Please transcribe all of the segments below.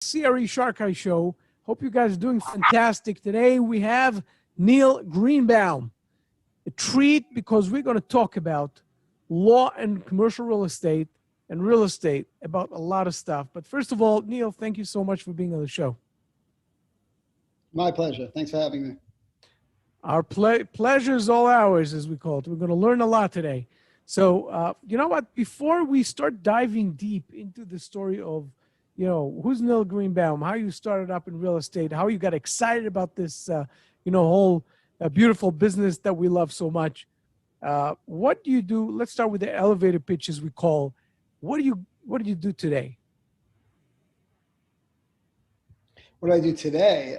CRE SharkEye Show. Hope you guys are doing fantastic. Today we have Neil Greenbaum. A treat because we're going to talk about law and commercial real estate and real estate, about a lot of stuff. But first of all, Neil, thank you so much for being on the show. My pleasure. Thanks for having me. Our pleasure is all ours, as we call it. We're going to learn a lot today. So, you know what? Before we start diving deep into the story of, who's Neil Greenbaum, how you started up in real estate, how you got excited about this, whole beautiful business that we love so much. What do you do? Let's start with the elevator pitch, as we call. What do you do today? What do I do today?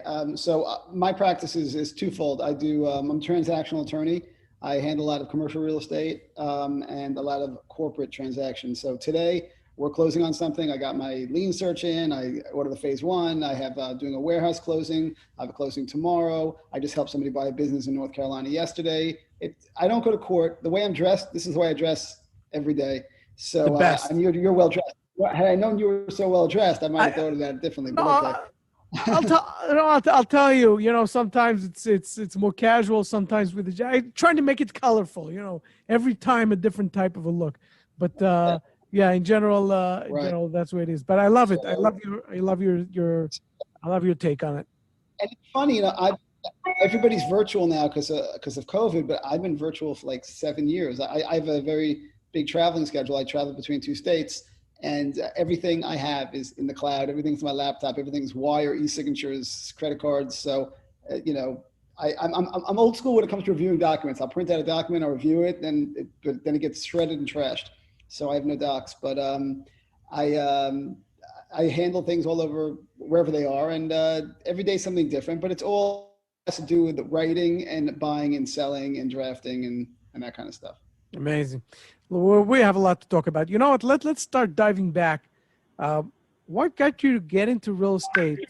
My practice is twofold. I'm a transactional attorney. I handle a lot of commercial real estate and a lot of corporate transactions. So today we're closing on something. I got my lien search in. I ordered the phase one. I have doing a warehouse closing. I have a closing tomorrow. I just helped somebody buy a business in North Carolina yesterday. I don't go to court. The way I'm dressed, this is the way I dress every day. So you're well dressed. Had I known you were so well dressed, I might have thought of that differently. But okay. I'll tell you, sometimes it's more casual, sometimes with the I'm trying to make it colorful, every time a different type of a look. But yeah, in general, right. That's the way it is. But I love it. I love your take on it. And it's funny, everybody's virtual now because of COVID, but I've been virtual for like 7 years. I have a very big traveling schedule. I travel between 2 states. And everything I have is in the cloud. Everything's my laptop. Everything's wire, e-signatures, credit cards. So, I'm old school when it comes to reviewing documents. I'll print out a document, I'll review it, then it gets shredded and trashed. So I have no docs. But I handle things all over wherever they are, and every day something different. But it's all has to do with the writing and buying and selling and drafting and that kind of stuff. Amazing. We have a lot to talk about. You know what? Let's start diving back. What got you to get into real estate,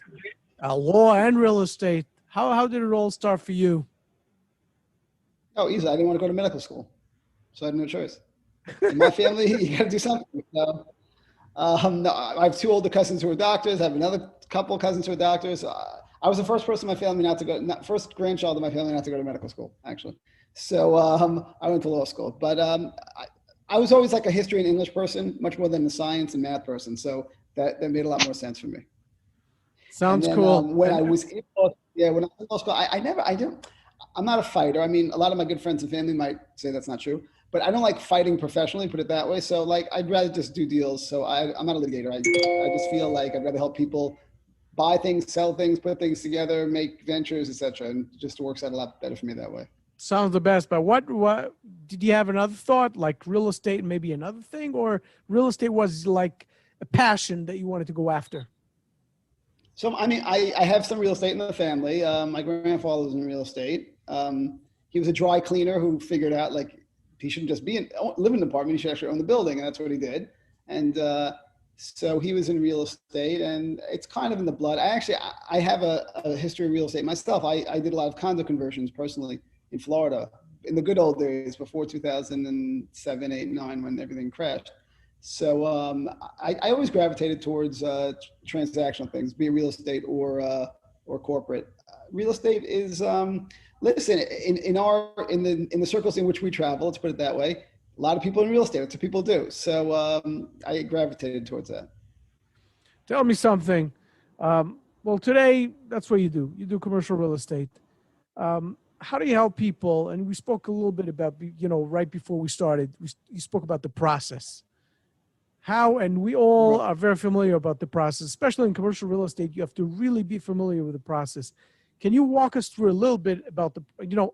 law and real estate? How did it all start for you? Oh, easy. I didn't want to go to medical school, so I had no choice. In my family, you got to do something. So, no, I have 2 older cousins who are doctors. I have another couple of cousins who are doctors. I was the first person in my family first grandchild in my family not to go to medical school, actually. So I went to law school, but I was always like a history and English person, much more than a science and math person. So that made a lot more sense for me. Sounds cool. When I was in law school, I'm not a fighter. I mean, a lot of my good friends and family might say that's not true, but I don't like fighting professionally, put it that way. So like, I'd rather just do deals. So I'm not a litigator. I just feel like I'd rather help people buy things, sell things, put things together, make ventures, etc. And it just works out a lot better for me that way. Sounds the best, but what did you have another thought, like real estate, maybe another thing, or real estate was like a passion that you wanted to go after? So, I mean, I have some real estate in the family. My grandfather was in real estate. He was a dry cleaner who figured out like he shouldn't just live in an apartment. He should actually own the building. And that's what he did. And so he was in real estate, and it's kind of in the blood. I have a history of real estate myself. I did a lot of condo conversions personally in Florida in the good old days before 2007, 8, 9, when everything crashed. So I always gravitated towards transactional things, be it real estate or corporate. Real estate is listen, in the circles in which we travel, let's put it that way. A lot of people in real estate, that's what people do. So I gravitated towards that. Tell me something. Well, today that's what you do. You do commercial real estate. How do you help people? And we spoke a little bit about, right before we started, you spoke about the process. How, and we all are very familiar about the process, especially in commercial real estate. You have to really be familiar with the process. Can you walk us through a little bit about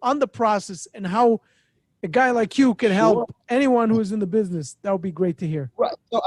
on the process and how a guy like you can help anyone who is in the business? That would be great to hear. Right. So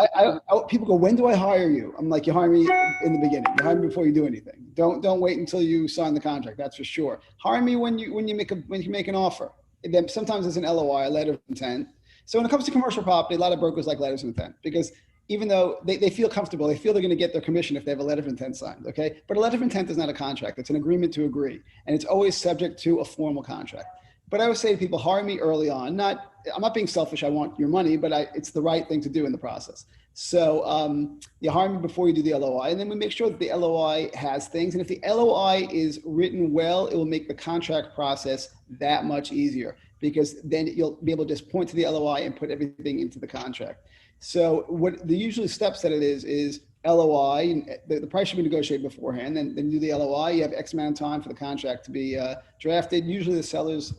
people go, when do I hire you? I'm like, you hire me in the beginning. You hire me before you do anything. Don't wait until you sign the contract. That's for sure. Hire me when you make an offer. And then sometimes it's an LOI, a letter of intent. So when it comes to commercial property, a lot of brokers like letters of intent because even though they feel comfortable, they feel they're going to get their commission if they have a letter of intent signed. Okay. But a letter of intent is not a contract. It's an agreement to agree. And it's always subject to a formal contract. But I would say to people, hire me early on. I'm not being selfish. I want your money, but it's the right thing to do in the process. So you hire me before you do the LOI, and then we make sure that the LOI has things. And if the LOI is written well, it will make the contract process that much easier, because then you'll be able to just point to the LOI and put everything into the contract. So what the usual steps that it is LOI, the price should be negotiated beforehand, then you do the LOI. You have X amount of time for the contract to be drafted. Usually the seller's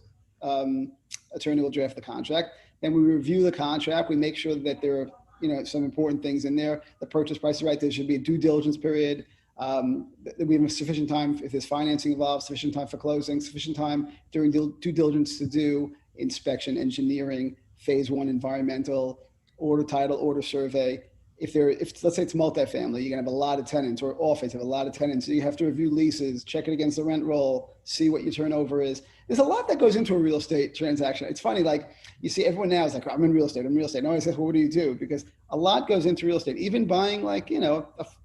attorney will draft the contract. Then we review the contract. We make sure that there are some important things in there. The purchase price is right. There should be a due diligence period. We have sufficient time if there's financing involved, sufficient time for closing, sufficient time during due diligence to do inspection, engineering, phase one environmental, order title, order survey. If let's say it's multifamily, you're gonna have a lot of tenants, or office have a lot of tenants. So you have to review leases, check it against the rent roll, see what your turnover is. There's a lot that goes into a real estate transaction. It's funny, like you see everyone now is like, I'm in real estate. And I always ask, well, what do you do? Because a lot goes into real estate. Even buying like, let's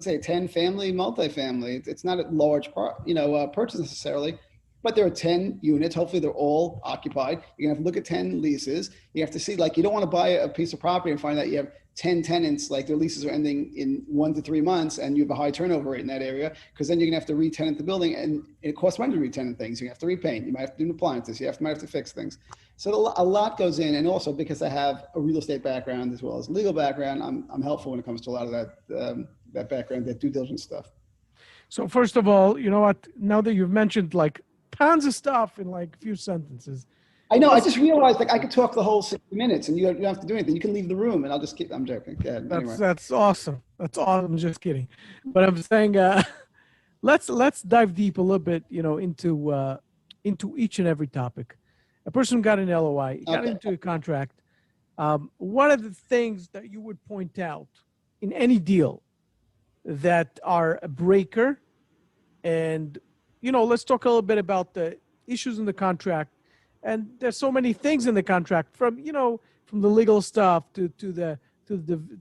say a 10-family multifamily. It's not a large purchase necessarily, but there are 10 units. Hopefully they're all occupied. You're gonna have to look at 10 leases. You have to see, like, you don't want to buy a piece of property and find out you have 10 tenants, like their leases are ending in 1 to 3 months, and you have a high turnover rate in that area, because then you're gonna have to re-tenant the building, and it costs money to re-tenant things. You have to repaint, you might have to do appliances, might have to fix things. So a lot goes in, and also because I have a real estate background as well as a legal background, I'm helpful when it comes to a lot of that background, that due diligence stuff. So first of all, you know what? Now that you've mentioned like tons of stuff in like a few sentences, I know. I just realized like I could talk the whole 60 minutes, and you don't have to do anything. You can leave the room, and I'll just keep. I'm joking. Go ahead. Anyway. That's awesome. That's awesome. I'm just kidding. But I'm saying, let's dive deep a little bit, into each and every topic. A person got an LOI, got into a contract. What are the things that you would point out in any deal that are a breaker? And let's talk a little bit about the issues in the contract. And there's so many things in the contract, from the legal stuff to the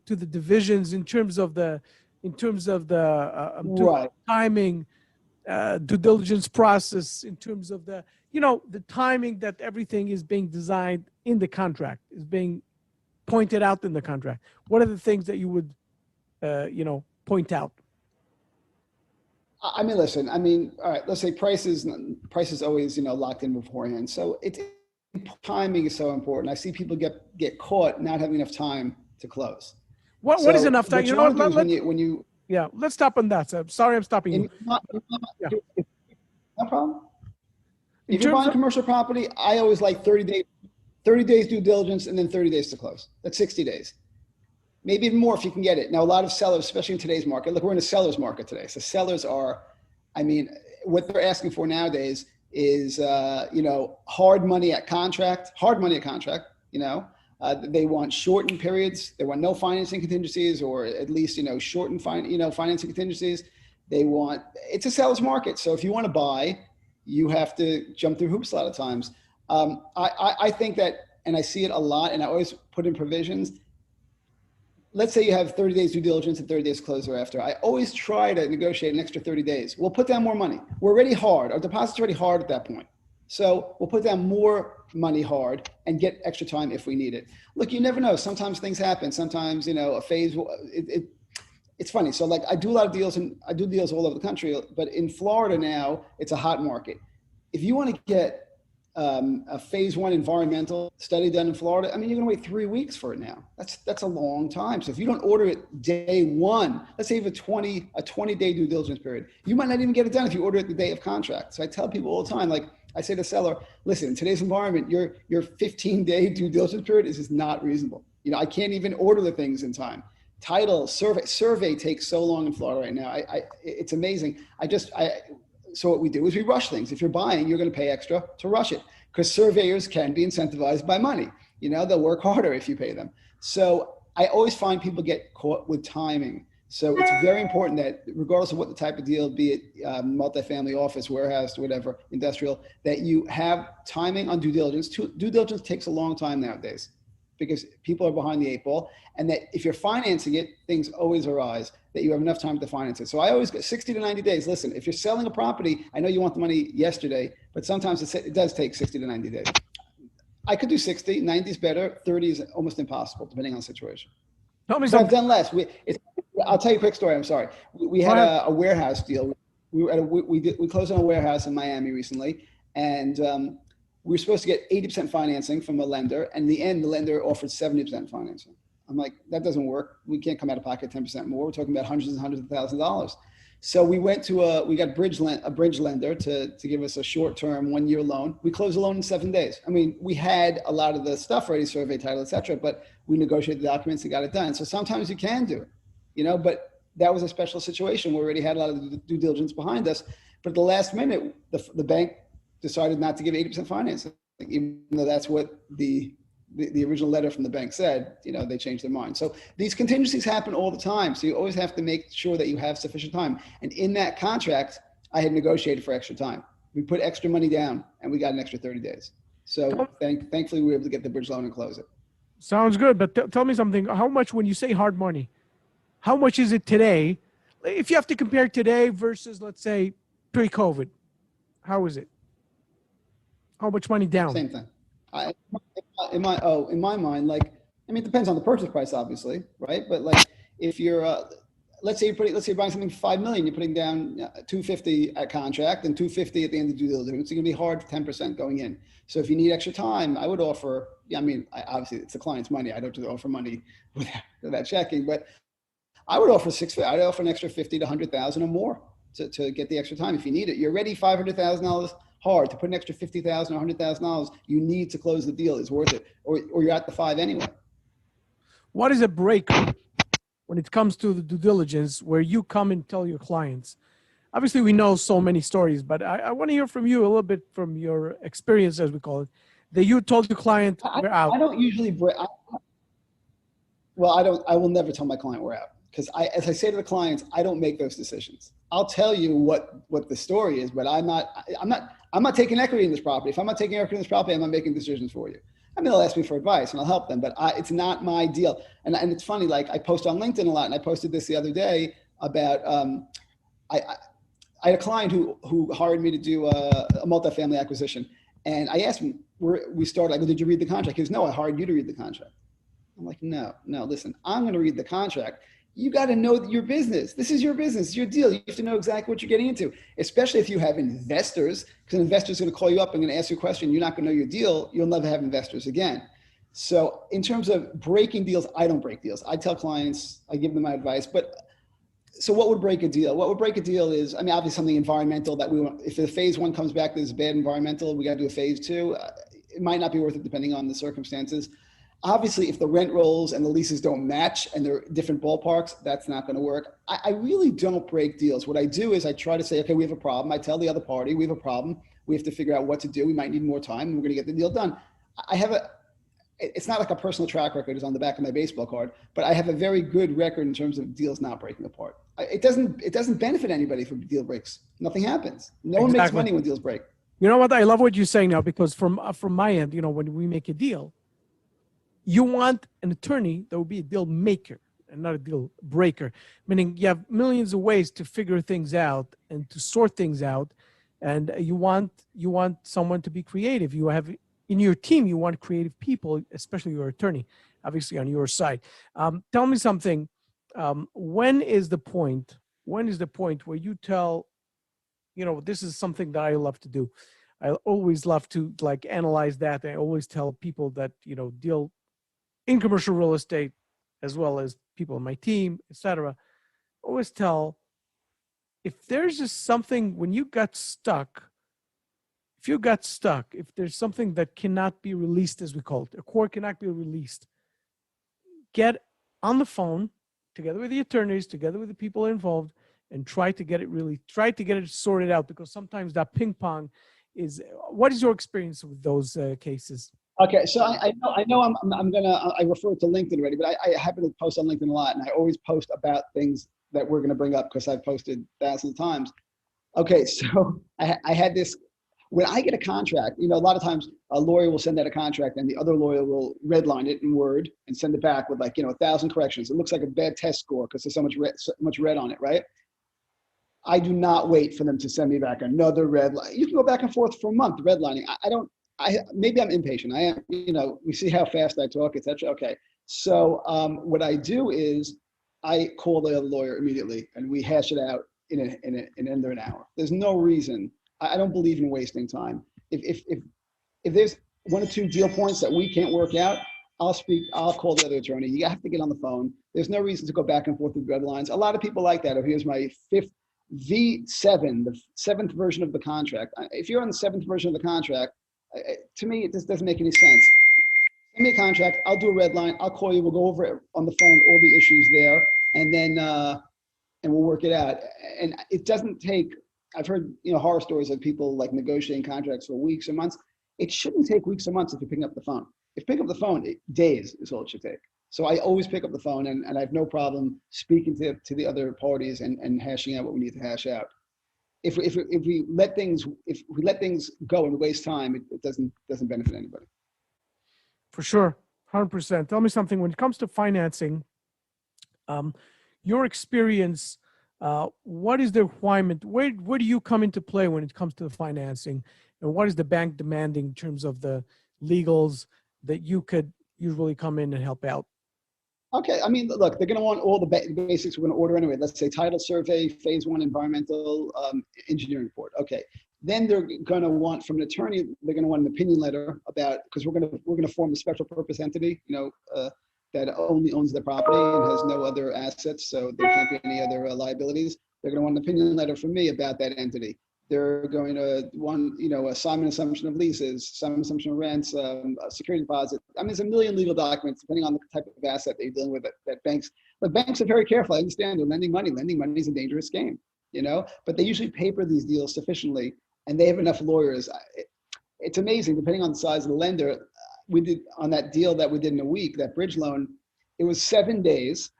divisions in terms of the Right. timing, due diligence process, in terms of the timing that everything is being designed in the contract, is being pointed out in the contract. What are the things that you would point out? I mean, listen, all right, let's say price is always, locked in beforehand. So timing is so important. I see people get caught not having enough time to close. What is enough time? Let's stop on that. So, sorry, I'm stopping you. No problem. If you're buying commercial property, I always like 30 days due diligence, and then 30 days to close. That's 60 days. Maybe even more if you can get it. Now, a lot of sellers, especially in today's market, look, we're in a seller's market today. So sellers are, what they're asking for nowadays is, hard money at contract. They want shortened periods. They want no financing contingencies, or at least, shortened financing contingencies. It's a seller's market. So if you want to buy, you have to jump through hoops a lot of times. I think that, and I see it a lot, and I always put in provisions. Let's say you have 30 days due diligence and 30 days close thereafter. I always try to negotiate an extra 30 days. We'll put down more money. We're already hard. Our deposit's already hard at that point. So we'll put down more money hard and get extra time if we need it. Look, you never know. Sometimes things happen. Sometimes, a phase, it's funny. So like I do a lot of deals, and I do deals all over the country, but in Florida now, it's a hot market. If you want to get a phase one environmental study done in Florida, you're going to wait 3 weeks for it now. That's a long time. So if you don't order it day one, let's say you have a 20-day due diligence period, you might not even get it done if you order it the day of contract. So I tell people all the time, like I say to the seller, listen, in today's environment, your 15-day due diligence period is just not reasonable. I can't even order the things in time. Title, survey takes so long in Florida right now. It's amazing. So what we do is we rush things. If you're buying, you're going to pay extra to rush it, because surveyors can be incentivized by money. They'll work harder if you pay them. So I always find people get caught with timing. So it's very important that regardless of what the type of deal, be it multifamily, office, warehouse, whatever, industrial, that you have timing on due diligence. Due diligence takes a long time nowadays, because people are behind the 8 ball, and that if you're financing it, things always arise, that you have enough time to finance it. So I always get 60 to 90 days. Listen, if you're selling a property, I know you want the money yesterday, but sometimes it does take 60 to 90 days. I could do 60, 90 is better, 30 is almost impossible, depending on the situation. Tell me But I've something. done less. I'll tell you a quick story. I'm sorry. We Go had ahead. a warehouse deal. We closed on a warehouse in Miami recently, and we were supposed to get 80% financing from a lender, and in the end, the lender offered 70% financing. I'm like, that doesn't work. We can't come out of pocket 10% more. We're talking about hundreds and hundreds of thousands of dollars. So we got a bridge lender to give us a short-term 1-year loan. We closed the loan in 7 days. I mean, we had a lot of the stuff ready, survey, title, et cetera, but we negotiated the documents and got it done. So sometimes you can do it, but that was a special situation. We already had a lot of due diligence behind us, but at the last minute, the bank decided not to give 80% financing, even though that's what the original letter from the bank said. They changed their mind. So these contingencies happen all the time. So you always have to make sure that you have sufficient time. And in that contract, I had negotiated for extra time. We put extra money down and we got an extra 30 days. So thankfully we were able to get the bridge loan and close it. Sounds good, but tell me something. How much, when you say hard money, how much is it today? If you have to compare today versus, let's say, pre-COVID, how is it? How much money down? Same thing. In my mind, it depends on the purchase price, obviously, right? But if you're, let's say you're buying something for $5 million, you're putting down $250 at contract and $250 at the end of due diligence. It's going to be hard 10% going in. So if you need extra time, I would offer. Obviously it's the client's money. I don't just offer money without checking, but I would offer I'd offer an extra 50 to 100,000 or more to get the extra time if you need it. You're already $500,000 hard. To put an extra $50,000 or $100,000, you need to close the deal. It's worth it, or you're at the 5 anyway. What is a breaker when it comes to the due diligence where you come and tell your clients? Obviously, we know so many stories, but I want to hear from you a little bit from your experience, as we call it, that you told your client we're out. I don't usually break. I will never tell my client we're out, because as I say to the clients, I don't make those decisions. I'll tell you what the story is, but I'm not taking equity in this property. If I'm not taking equity in this property, I'm not making decisions for you. They'll ask me for advice and I'll help them, but it's not my deal. And it's funny, I post on LinkedIn a lot, and I posted this the other day about, I had a client who hired me to do a multifamily acquisition. And I asked him, we started, I go, did you read the contract? He goes, no, I hired you to read the contract. I'm like, no, listen, I'm going to read the contract. You got to know your business. This is your business, your deal. You have to know exactly what you're getting into, especially if you have investors, because an investor is going to call you up and going to ask you a question. You're not going to know your deal. You'll never have investors again. So in terms of breaking deals, I don't break deals. I tell clients, I give them my advice. But so what would break a deal? What would break a deal is, obviously something environmental that we want. If the phase 1 comes back, there's bad environmental, we got to do a phase 2. It might not be worth it depending on the circumstances. Obviously, if the rent rolls and the leases don't match and they're different ballparks, that's not going to work. I really don't break deals. What I do is I try to say, okay, we have a problem. I tell the other party, we have a problem. We have to figure out what to do. We might need more time, and we're going to get the deal done. It's not like a personal track record is on the back of my baseball card, but I have a very good record in terms of deals not breaking apart. It doesn't benefit anybody if a deal breaks. Nothing happens. No one makes money when deals break. You know what? I love what you're saying now, because from my end, when we make a deal, you want an attorney that will be a deal maker and not a deal breaker, meaning you have millions of ways to figure things out and to sort things out. And you want someone to be creative. You have in your team, you want creative people, especially your attorney, obviously on your side. Tell me something. When is the point where you tell, this is something that I love to do. I always love to analyze that. I always tell people that, deal in commercial real estate, as well as people on my team, etc. Always tell, if there's just something, when you got stuck, if there's something that cannot be released, as we call it, a court cannot be released, get on the phone together with the attorneys, together with the people involved, and try to get it sorted out, because sometimes that ping pong is. What is your experience with those cases? Okay, so I know I refer to LinkedIn already, but I happen to post on LinkedIn a lot, and I always post about things that we're going to bring up because I've posted thousands of times. Okay, so I had this. When I get a contract, a lot of times a lawyer will send out a contract and the other lawyer will redline it in Word and send it back with 1,000 corrections. It looks like a bad test score because there's so much red on it, right? I do not wait for them to send me back another red line. You can go back and forth for a month redlining. Maybe I'm impatient. I am, we see how fast I talk, etc. Okay. So what I do is I call the lawyer immediately and we hash it out in under an hour. There's no reason. I don't believe in wasting time. If there's one or two deal points that we can't work out, I'll call the other attorney. You have to get on the phone. There's no reason to go back and forth with red lines. A lot of people like that. Oh, here's my V7, the seventh version of the contract. If you're on the seventh version of the contract, to me, it just doesn't make any sense. Send me a contract. I'll do a red line. I'll call you. We'll go over it on the phone, all the issues there, and then and we'll work it out. And it doesn't take. I've heard horror stories of people like negotiating contracts for weeks or months. It shouldn't take weeks or months if you pick up the phone. If you pick up the phone, days is all it should take. So I always pick up the phone, and I have no problem speaking to the other parties and hashing out what we need to hash out. If we let things go and waste time, it doesn't benefit anybody. For sure, 100%. Tell me something. When it comes to financing, your experience, what is the requirement? Where do you come into play when it comes to the financing? And what is the bank demanding in terms of the legals that you could usually come in and help out? Okay, I mean, look, they're going to want all the basics we're going to order anyway. Let's say title survey, phase 1 environmental engineering report. Okay, then they're going to want from an attorney, they're going to want an opinion letter about, because we're going to form a special purpose entity, that only owns the property and has no other assets, so there can't be any other liabilities. They're going to want an opinion letter from me about that entity. They're going to want, assignment assumption of leases, assignment assumption of rents, security deposit. I mean, there's a million legal documents depending on the type of asset that you're dealing with. That banks are very careful. I understand they're lending money. Lending money is a dangerous game, but they usually paper these deals sufficiently, and they have enough lawyers. It's amazing, depending on the size of the lender. We did on that deal that we did in a week, that bridge loan, it was 7 days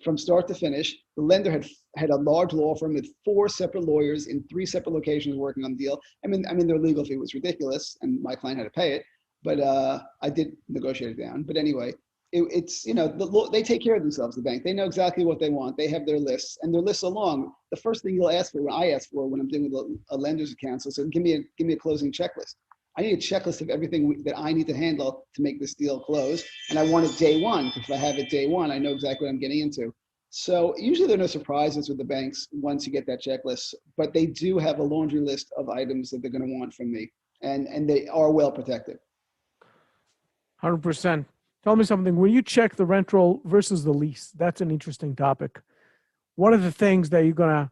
from start to finish. The lender had a large law firm with 4 separate lawyers in 3 separate locations working on the deal. I mean, their legal fee was ridiculous, and my client had to pay it, but I did negotiate it down. But anyway, it's they take care of themselves. The bank, they know exactly what they want. They have their lists, and their lists are long. The first thing you'll ask for, when I ask for when I'm dealing with a lender's account, so give me a closing checklist. I need a checklist of everything that I need to handle to make this deal close. And I want it day one, because if I have it day one, I know exactly what I'm getting into. So usually there are no surprises with the banks once you get that checklist, but they do have a laundry list of items that they're going to want from me. And they are well protected. 100%. Tell me something. When you check the rent roll versus the lease, that's an interesting topic. What are the things that you're going to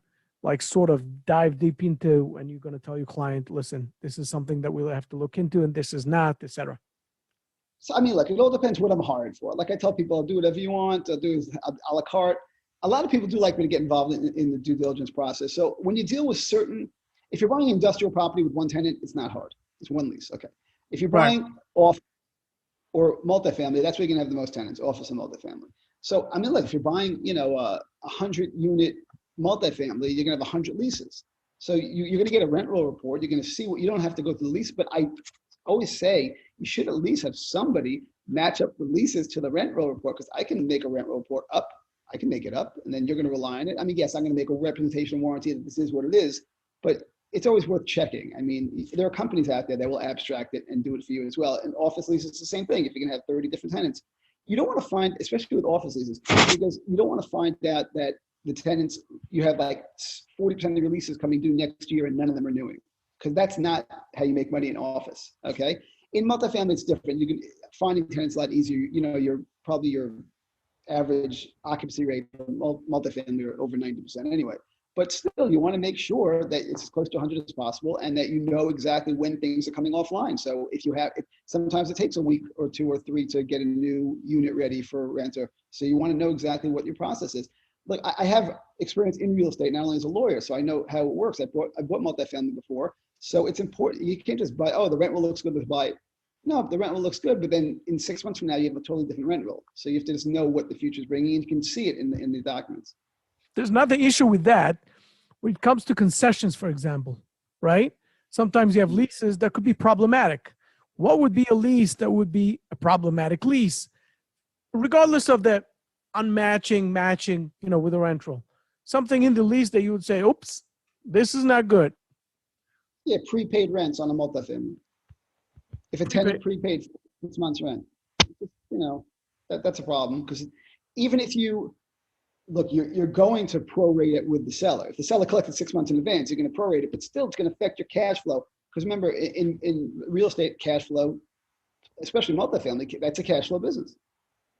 sort of dive deep into, and you're going to tell your client, listen, this is something that we'll have to look into, and this is not, etc. So, I mean, look, it all depends what I'm hired for. Like I tell people, I'll do whatever you want. I'll do a la carte. A lot of people do like me to get involved in the due diligence process. So when you deal with if you're buying industrial property with one tenant, it's not hard. It's one lease. Okay. If you're buying off or multifamily, that's where you're going to have the most tenants, office and multifamily. So, I mean, look, if you're buying, a 100-unit multifamily, you're going to have 100 leases. So you're going to get a rent roll report. You're going to see what, you don't have to go to the lease, but I always say you should at least have somebody match up the leases to the rent roll report, because I can make a rent roll report up. I can make it up, and then you're going to rely on it. I mean, yes, I'm going to make a representation warranty that this is what it is, but it's always worth checking. I mean, there are companies out there that will abstract it and do it for you as well. And office leases, it's the same thing. If you're going to have 30 different tenants, you don't want to find, especially with office leases, because you don't want to find out that the tenants, you have like 40% of your leases coming due next year and none of them are renewing, because that's not how you make money in office. Okay. In multifamily, it's different. You can finding tenants a lot easier. You're probably your average occupancy rate for multifamily are over 90% anyway. But still, you want to make sure that it's as close to 100 as possible, and that you know exactly when things are coming offline. So sometimes it takes a week or 2 or 3 to get a new unit ready for a renter. So you want to know exactly what your process is. Look, I have experience in real estate, not only as a lawyer, so I know how it works. I bought multifamily before. So it's important. You can't just buy, the rent roll looks good, let's buy it. No, the rent roll looks good, but then in 6 months from now, you have a totally different rent roll. So you have to just know what the future is bringing, and you can see it in the documents. There's nothing issue with that. When it comes to concessions, for example, right? Sometimes you have leases that could be problematic. What would be a lease that would be a problematic lease, regardless of the matching, with the rent roll? Something in the lease that you would say, oops, this is not good. Yeah, prepaid rents on a multifamily. If a tenant prepaid 6 months rent, That's a problem, because even if you look, you're going to prorate it with the seller. If the seller collected 6 months in advance, you're going to prorate it, but still it's going to affect your cash flow. Because remember, in real estate, cash flow, especially multifamily, that's a cash flow business.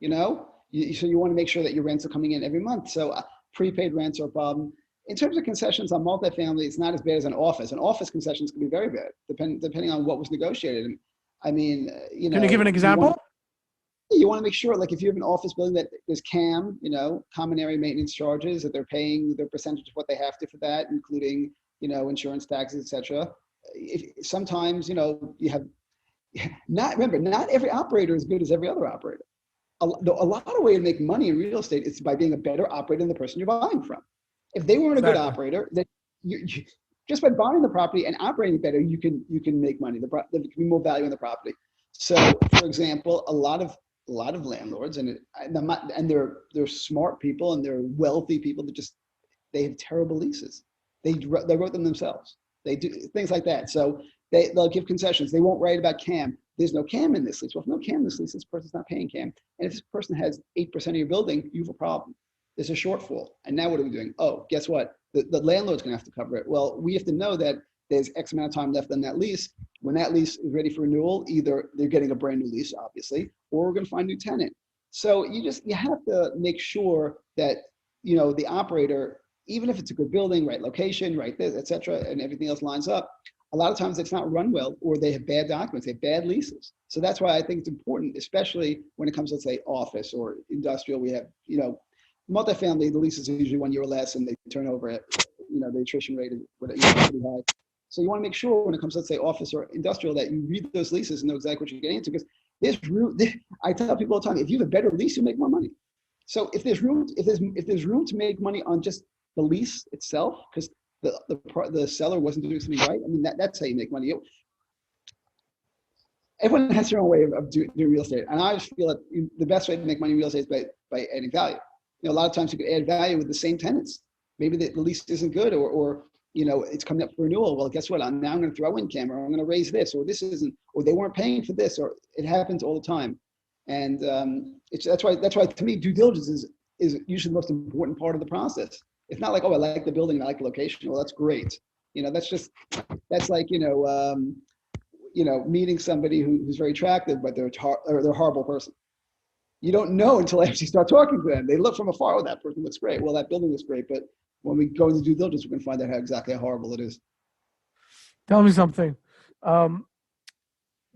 So you want to make sure that your rents are coming in every month. So prepaid rents are a problem. In terms of concessions on multifamily, it's not as bad as an office. An office concessions can be very bad, depending on what was negotiated. And I mean, Can you give an example? You want to make sure, like if you have an office building that there's common area maintenance charges, that they're paying their percentage of what they have to for that, including, insurance taxes, etc. Sometimes, you have not every operator is good as every other operator. A lot of way to make money in real estate is by being a better operator than the person you're buying from. If they weren't a good operator, then you just by buying the property and operating better, you can make money. There can be more value in the property. So, for example, a lot of landlords, and they're smart people and they're wealthy people that they have terrible leases. They wrote them themselves. They do things like that. So they'll give concessions. They won't write about CAM. There's no CAM in this lease. Well, if no CAM in this lease, this person's not paying CAM. And if this person has 8% of your building, you have a problem. There's a shortfall. And now what are we doing? Oh, guess what? The landlord's going to have to cover it. Well, we have to know that there's X amount of time left on that lease. When that lease is ready for renewal, either they're getting a brand new lease, obviously, or we're going to find a new tenant. So you have to make sure that, the operator, even if it's a good building, right location, right this, et cetera, and everything else lines up, a lot of times it's not run well, or they have bad documents, they have bad leases. So that's why I think it's important, especially when it comes to, let's say, office or industrial. We have, multifamily, the leases are usually 1 year or less, and they turn over at, the attrition rate is pretty high. So you want to make sure when it comes to, let's say, office or industrial, that you read those leases and know exactly what you're getting into. Because I tell people all the time, if you have a better lease, you make more money. So if there's room to make money on just the lease itself, because the seller wasn't doing something right, I mean, that's how you make money. Everyone has their own way of doing real estate, and I just feel that the best way to make money in real estate is by adding value. A lot of times you can add value with the same tenants. Maybe the lease isn't good, or it's coming up for renewal. Well, guess what? I'm going to throw in camera. I'm going to raise this, or this isn't, or they weren't paying for this, or it happens all the time. And that's why to me, due diligence is usually the most important part of the process. It's not like, oh, I like the building, I like the location. Well, that's great. That's like, meeting somebody who's very attractive, but they're a horrible person. You don't know until after you start talking to them. They look from afar, oh, that person looks great. Well, that building looks great, but when we go into due diligence, we can find out exactly how horrible it is. Tell me something.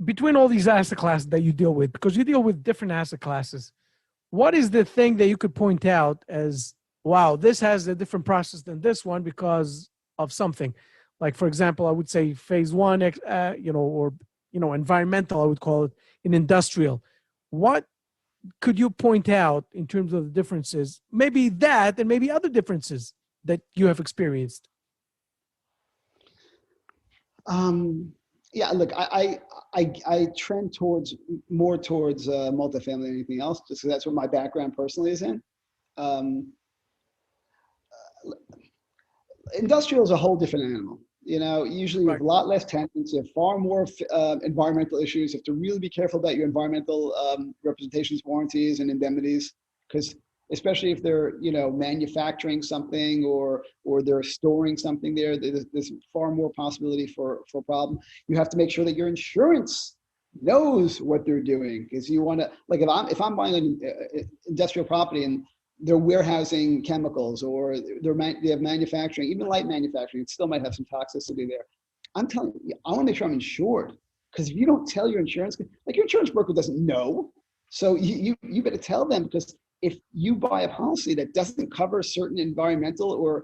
Between all these asset classes that you deal with, because you deal with different asset classes, what is the thing that you could point out as, wow, this has a different process than this one because of something? Like, for example, I would say phase one, environmental, I would call it, in industrial. What could you point out in terms of the differences, maybe that and maybe other differences that you have experienced? Yeah, look, I trend more towards multifamily than anything else, just because that's what my background personally is in. Industrial is a whole different animal. Usually you have a lot less tenants, you have far more environmental issues. You have to really be careful about your environmental representations, warranties, and indemnities, because especially if they're, manufacturing something or they're storing something there, there's far more possibility for a problem. You have to make sure that your insurance knows what they're doing, because you want to, like, if I'm buying an industrial property and they're warehousing chemicals, or they have manufacturing, even light manufacturing, it still might have some toxicity there. I'm telling you, I want to make sure I'm insured, because if you don't tell your insurance, like, your insurance broker doesn't know. So you better tell them, because if you buy a policy that doesn't cover certain environmental or,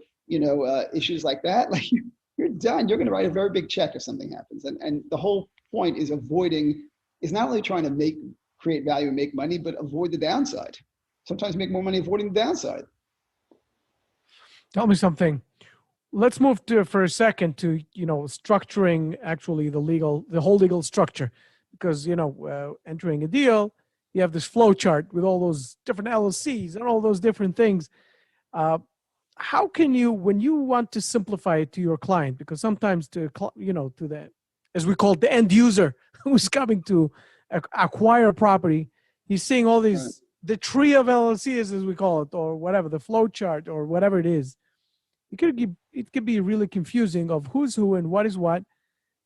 issues like that, like, you're done. You're going to write a very big check if something happens. And the whole point is not only trying to create value and make money, but avoid the downside. Sometimes make more money avoiding the downside. Tell me something. Let's move for a second to, structuring actually the whole legal structure, because, entering a deal, you have this flow chart with all those different LLCs and all those different things. How can you, when you want to simplify it to your client, because sometimes to the, as we call it, the end user who's coming to acquire a property, he's seeing all these the tree of LLCs, as we call it, or whatever, the flow chart or whatever it is, it could be really confusing of who's who and what is what.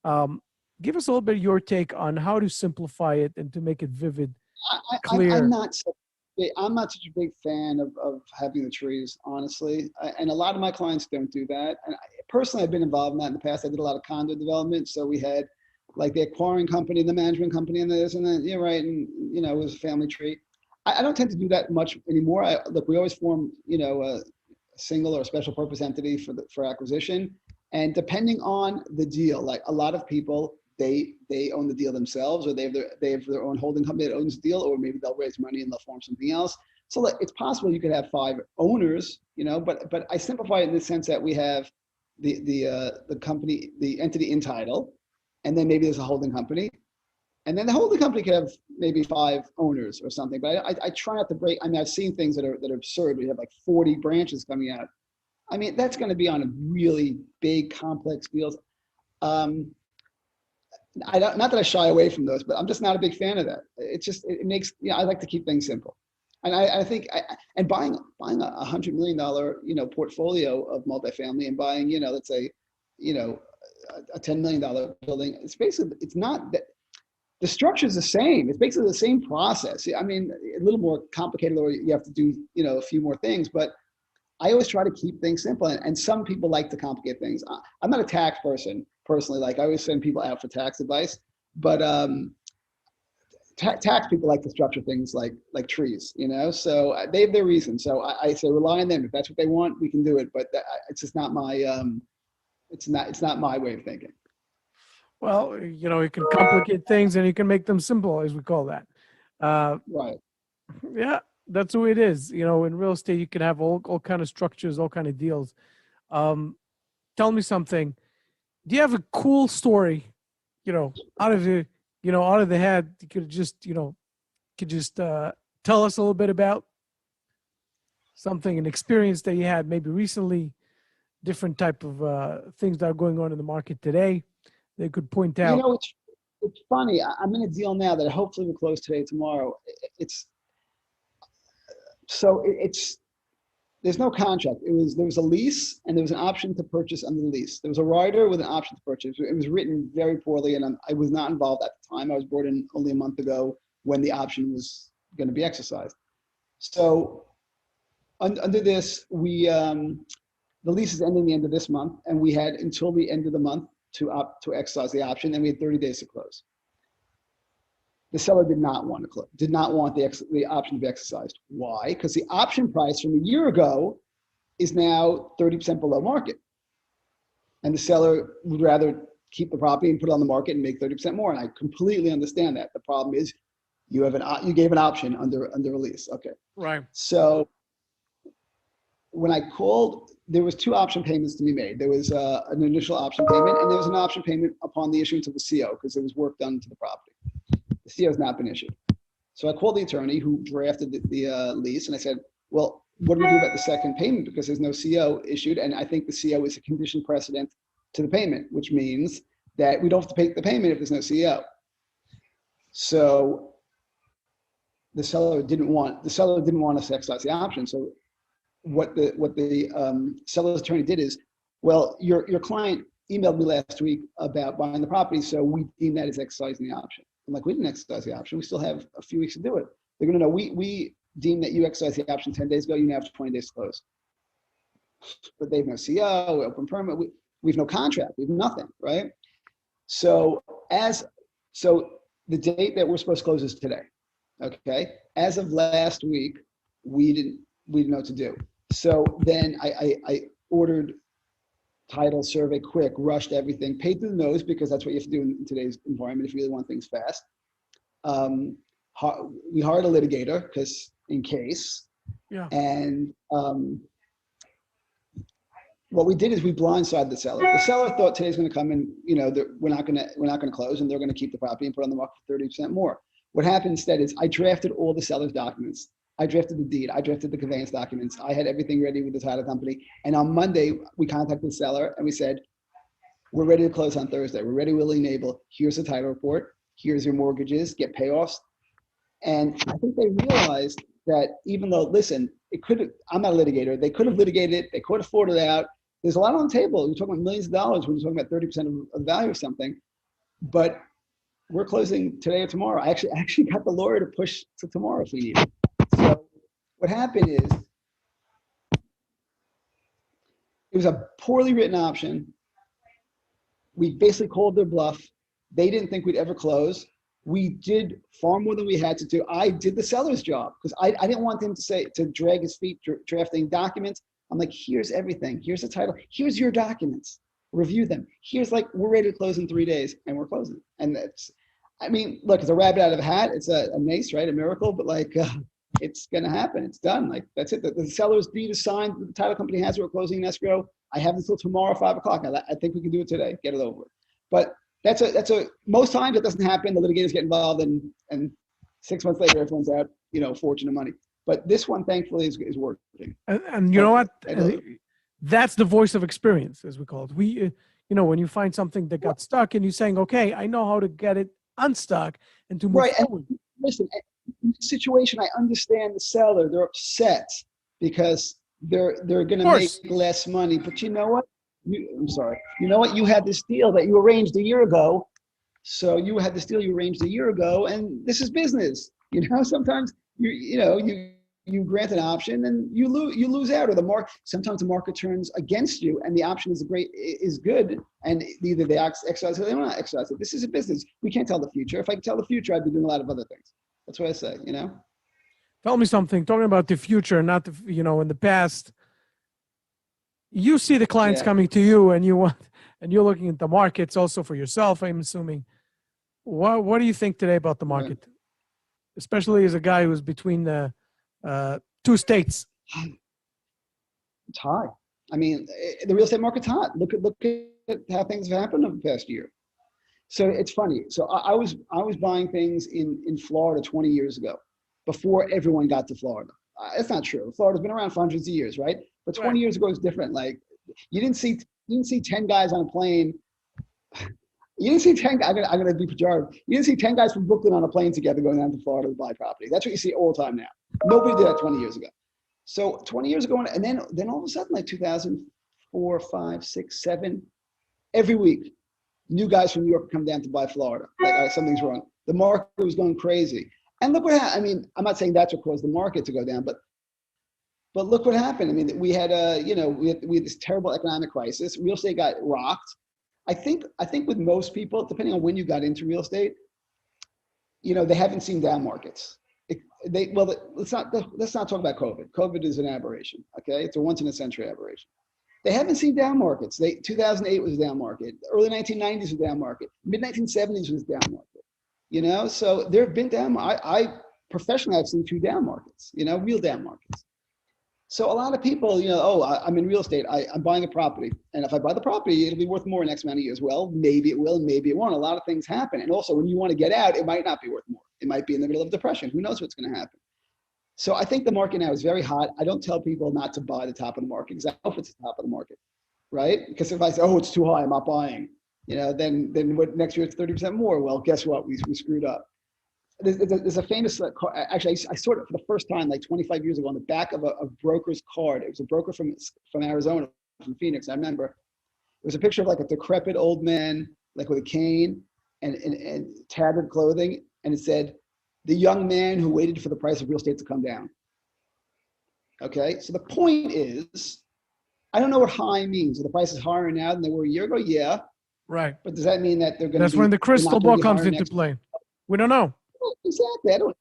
Um, Give us a little bit of your take on how to simplify it and to make it vivid, clear. I'm not such a big fan of having the trees, honestly. And a lot of my clients don't do that. And personally, I've been involved in that in the past. I did a lot of condo development. So we had like the acquiring company, the management company, and this, and then, yeah, right. And, it was a family tree. I don't tend to do that much anymore. Look, we always form, a single or special purpose entity for acquisition. And depending on the deal, like a lot of people, they own the deal themselves, or they have their own holding company that owns the deal, or maybe they'll raise money and they'll form something else. So like, it's possible you could have 5 owners, but I simplify it in the sense that we have the company, the entity in title, and then maybe there's a holding company, and then the holding company could have maybe 5 owners or something. But I try not to break. I mean, I've seen things that are absurd. We have like 40 branches coming out. I mean, that's going to be on a really big, complex deals. Not that I shy away from those, but I'm just not a big fan of that. It makes, I like to keep things simple. And I think, and buying $100 million, portfolio of multifamily, and buying, let's say, a $10 million building, it's not that the structure is the same. It's basically the same process. I mean, a little more complicated, or you have to do, a few more things, but I always try to keep things simple. And some people like to complicate things. I'm not a tax person personally. Like, I always send people out for tax advice, but tax people like to structure things like trees, so they have their reasons. So I say rely on them. If that's what they want, we can do it. But it's just not my it's not my way of thinking. Well, you can complicate things and you can make them simple, as we call that. Right. Yeah, that's the way it is. In real estate, you can have all kind of structures, all kind of deals. Tell me something. Do you have a cool story, out of the head? You could just, tell us a little bit about something, an experience that you had maybe recently, different type of things that are going on in the market today. They could point out. It's funny. I'm in a deal now that hopefully will close today, tomorrow. There's no contract. There was a lease, and there was an option to purchase under the lease. There was a rider with an option to purchase. It was written very poorly, and I was not involved at the time. I was brought in only a month ago when the option was going to be exercised. So under this, the lease is ending the end of this month, and we had until the end of the month to exercise the option, and we had 30 days to close. The seller did not want to close, did not want the option to be exercised. Why? Because the option price from a year ago is now 30% below market. And the seller would rather keep the property and put it on the market and make 30% more. And I completely understand that. The problem is you gave an option under a lease. Okay. Right. So when I called, there was 2 option payments to be made. There was an initial option payment, and there was an option payment upon the issuance of the CO, because there was work done to the property. The CO has not been issued. So I called the attorney who drafted the lease, and I said, well, what do we do about the second payment? Because there's no CO issued, and I think the CO is a condition precedent to the payment, which means that we don't have to pay the payment if there's no CO. So the seller didn't want us to exercise the option. So what the seller's attorney did is, well, your client emailed me last week about buying the property, so we deem that as exercising the option. I'm like, we didn't exercise the option. We still have a few weeks to do it. They're going to know, we deem that you exercised the option 10 days ago. You now have 20 days to close. But they have no CO, open permit. We have no contract. We have nothing, right? So the date that we're supposed to close is today. Okay. As of last week, we didn't know what to do. So then I ordered title, survey, quick, rushed everything, paid through the nose, because that's what you have to do in today's environment if you really want things fast. We hired a litigator because in case. Yeah. And what we did is we blindsided the seller. The seller thought today's going to come and we're not going to close, and they're going to keep the property and put it on the market for 30% more. What happened instead is I drafted all the seller's documents. I drafted the deed. I drafted the conveyance documents. I had everything ready with the title company. And on Monday, we contacted the seller and we said, we're ready to close on Thursday. We're ready, willing, and able. Here's the title report. Here's your mortgages. Get payoffs. And I think they realized that even though, listen, I'm not a litigator. They could have litigated it. They could have fought it out. There's a lot on the table. You're talking about millions of dollars when you're talking about 30% of the value of something. But we're closing today or tomorrow. I actually got the lawyer to push to tomorrow if we need it. So what happened is it was a poorly written option. We basically called their bluff. They didn't think we'd ever close. We did far more than we had to do. I did the seller's job because I didn't want him to drag his feet drafting documents. I'm like, here's everything. Here's the title. Here's your documents. Review them. Here's we're ready to close in 3 days, and we're closing. And that's, I mean, look, it's a rabbit out of a hat. It's a mace, right? A miracle, but it's going to happen. It's done. That's it. The seller's deed is signed. The title company has it. We're closing in escrow. I have until tomorrow, 5 o'clock. I think we can do it today. Get it over with. But most times it doesn't happen. The litigators get involved, and 6 months later, everyone's out, fortune of money. But this one, thankfully, is working. And you know what? That's the voice of experience, as we call it. We, when you find something that got stuck, and you're saying, "Okay, I know how to get it unstuck and to move forward." And listen, in this situation, I understand the seller. They're upset because they're going to make less money. But you know what? I'm sorry. You know what? You had this deal that you arranged a year ago. So you had this deal you arranged a year ago, and this is business. Sometimes you grant an option and you lose out, or sometimes the market turns against you, and the option is good, and either they exercise it or they don't exercise it. This is a business. We can't tell the future. If I could tell the future, I'd be doing a lot of other things. That's what I say. Tell me something. Talking about the future, not in the past. You see the clients coming to you, and you're looking at the markets also for yourself, I'm assuming. What do you think today about the market, especially as a guy who's between the 2 states? It's high. I mean, the real estate market's hot. Look at how things have happened over the past year. So it's funny. So I was buying things in Florida 20 years ago, before everyone got to Florida. It's not true. Florida's been around for hundreds of years, right? But 20 years ago, it was different. You didn't see 10 guys on a plane. You didn't see 10 guys. I'm going to be pejorative. You didn't see 10 guys from Brooklyn on a plane together going down to Florida to buy property. That's what you see all the time now. Nobody did that 20 years ago. So 20 years ago, and then all of a sudden, 2004, 5, 6, 7, every week, new guys from New York come down to buy Florida. Something's wrong. The market was going crazy. And look what happened. I mean, I'm not saying that's what caused the market to go down, but look what happened. I mean, we had this terrible economic crisis. Real estate got rocked. I think with most people, depending on when you got into real estate, they haven't seen down markets. Let's not talk about COVID. COVID is an aberration. Okay, it's a once in a century aberration. They haven't seen down markets. 2008 was a down market. Early 1990s was a down market. Mid 1970s was a down market. So there have been down. I professionally, I've seen 2 down markets. Real down markets. So a lot of people, I'm in real estate. I'm buying a property, and if I buy the property, it'll be worth more in X amount of years. Well, maybe it will, maybe it won't. A lot of things happen, and also when you want to get out, it might not be worth more. It might be in the middle of depression. Who knows what's going to happen? So I think the market now is very hot. I don't tell people not to buy the top of the market because I know if it's the top of the market, right? Because if I say, it's too high, I'm not buying, then what, next year it's 30% more. Well, guess what? We screwed up. There's a famous, actually, I saw it for the first time 25 years ago on the back of a broker's card. It was a broker from Arizona, from Phoenix. I remember it was a picture of a decrepit old man, with a cane and tattered clothing. And it said, "The young man who waited for the price of real estate to come down." Okay. So the point is, I don't know what high means. Are the prices higher now than they were a year ago? Yeah. Right. But does that mean that they're going to That's when the crystal ball comes into play. We don't know. Exactly.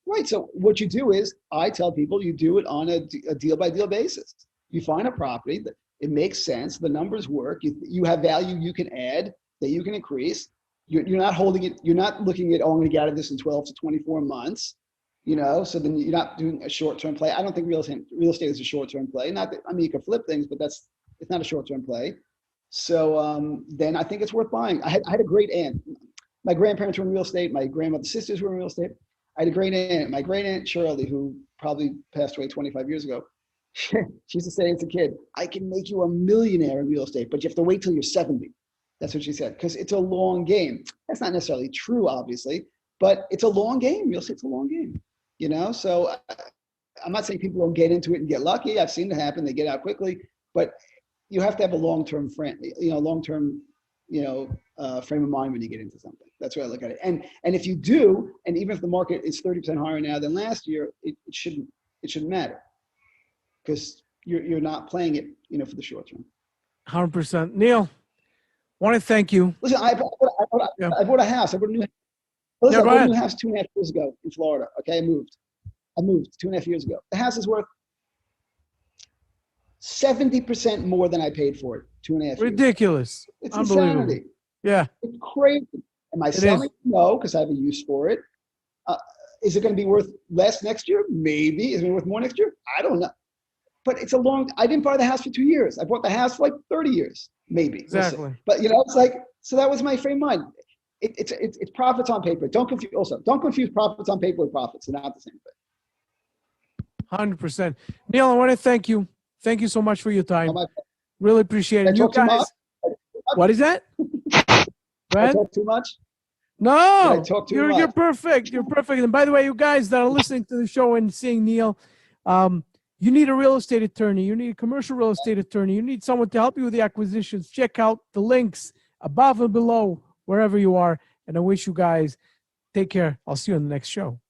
Right. So what you do is, I tell people you do it on a deal by deal basis. You find a property that it makes sense. The numbers work. You have value you can add, that you can increase. You're not holding it. You're not looking at, I'm going to get out of this in 12 to 24 months. So then you're not doing a short-term play. I don't think real estate is a short-term play. Not that, you can flip things, but it's not a short-term play. So then I think it's worth buying. I had a great aunt. My grandparents were in real estate. My grandmother's sisters were in real estate. I had a great aunt. My great aunt Shirley, who probably passed away 25 years ago. She used to say as a kid, "I can make you a millionaire in real estate, but you have to wait till you're 70. That's what she said, because it's a long game. That's not necessarily true, obviously, but it's a long game. Real estate's a long game, So I'm not saying people don't get into it and get lucky. I've seen it happen. They get out quickly, but you have to have a long-term frame, long-term, frame of mind when you get into something. That's why I look at it. And if you do, and even if the market is 30% higher now than last year, it shouldn't matter, because you're not playing it, for the short term. 100%. Neil, want to thank you. Listen, I bought a house. I bought a new house. Listen, I bought a new house 2.5 years ago in Florida. Okay, I moved 2.5 years ago. The house is worth 70% more than I paid for it 2.5 years. Ridiculous. It's unbelievable. insanity. Yeah. It's crazy. Am I selling? No, because I have a use for it. Is it going to be worth less next year? Maybe. Is it going to be worth more next year? I don't know. But it's I didn't buy the house for 2 years. I bought the house for like 30 years, maybe. Exactly. But it's like, so that was my frame of mind. It's profits on paper. Don't confuse profits on paper with profits. They're not the same thing. 100%. Neil, I want to thank you. Thank you so much for your time. Really appreciate it. You guys, what is that? Did I talk too much? No, you're perfect. You're perfect. And by the way, you guys that are listening to the show and seeing Neil, you need a real estate attorney. You need a commercial real estate attorney. You need someone to help you with the acquisitions. Check out the links above and below, wherever you are. And I wish you guys take care. I'll see you on the next show.